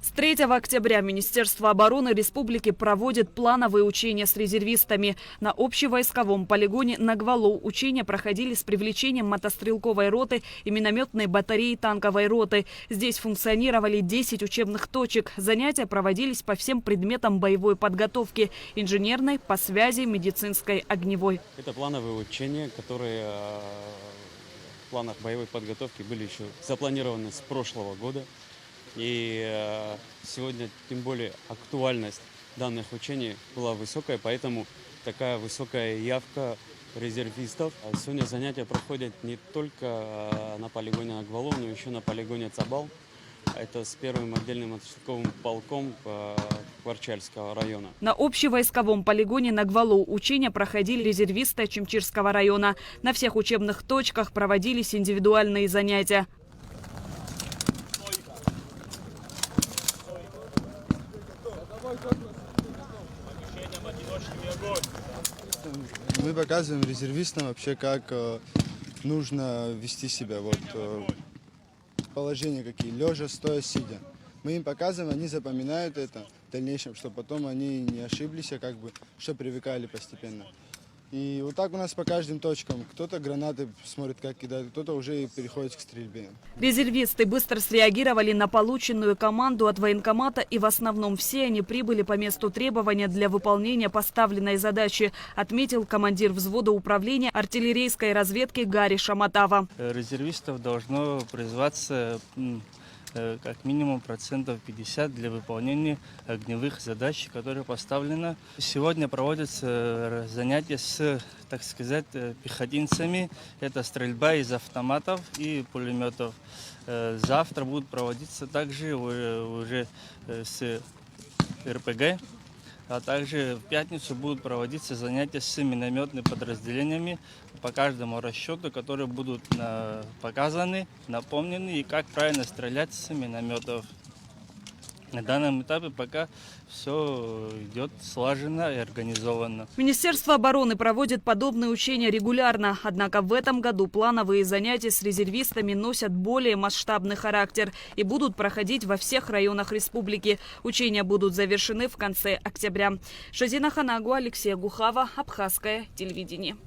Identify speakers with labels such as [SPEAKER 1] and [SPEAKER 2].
[SPEAKER 1] С 3 октября Министерство обороны республики проводит плановые учения с резервистами. На общевойсковом полигоне Нагвалоу учения проходили с привлечением мотострелковой роты и минометной батареи танковой роты. Здесь функционировали 10 учебных точек. Занятия проводились по всем предметам боевой подготовки – инженерной, по связи, медицинской, огневой.
[SPEAKER 2] Это плановые учения, которые в планах боевой подготовки были еще запланированы с прошлого года. И сегодня тем более актуальность данных учений была высокая, поэтому такая высокая явка резервистов. Сегодня занятия проходят не только на полигоне Нагвалоу, но еще на полигоне Цабал. Это с первым отдельным мотострелковым полком Кварчальского района.
[SPEAKER 1] На общевойсковом полигоне Нагвалоу учения проходили резервисты Чимчирского района. На всех учебных точках проводились индивидуальные занятия.
[SPEAKER 3] Мы показываем резервистам вообще, как нужно вести себя. Вот положения какие, лежа, стоя, сидя. Мы им показываем, они запоминают это в дальнейшем, чтобы потом они не ошиблись, а как бы, что привыкали постепенно. И вот так у нас по каждым точкам. Кто-то гранаты смотрит, как кидают, кто-то уже переходит к стрельбе.
[SPEAKER 1] Резервисты быстро среагировали на полученную команду от военкомата, и в основном все они прибыли по месту требования для выполнения поставленной задачи, отметил командир взвода управления артиллерийской разведки Гарри Шаматава.
[SPEAKER 4] Резервистов должно призваться как минимум 50% для выполнения огневых задач, которые поставлены. Сегодня проводятся занятия с, так сказать, пехотинцами. Это стрельба из автоматов и пулеметов. Завтра будут проводиться также уже с РПГ. А также в пятницу будут проводиться занятия с минометными подразделениями по каждому расчету, которые будут показаны, напомнены и как правильно стрелять с минометов. На данном этапе пока все идет слаженно и организованно.
[SPEAKER 1] Министерство обороны проводит подобные учения регулярно. Однако в этом году плановые занятия с резервистами носят более масштабный характер и будут проходить во всех районах республики. Учения будут завершены в конце октября. Шазина Ханагу, Алексей Гухава, Абхазское телевидение.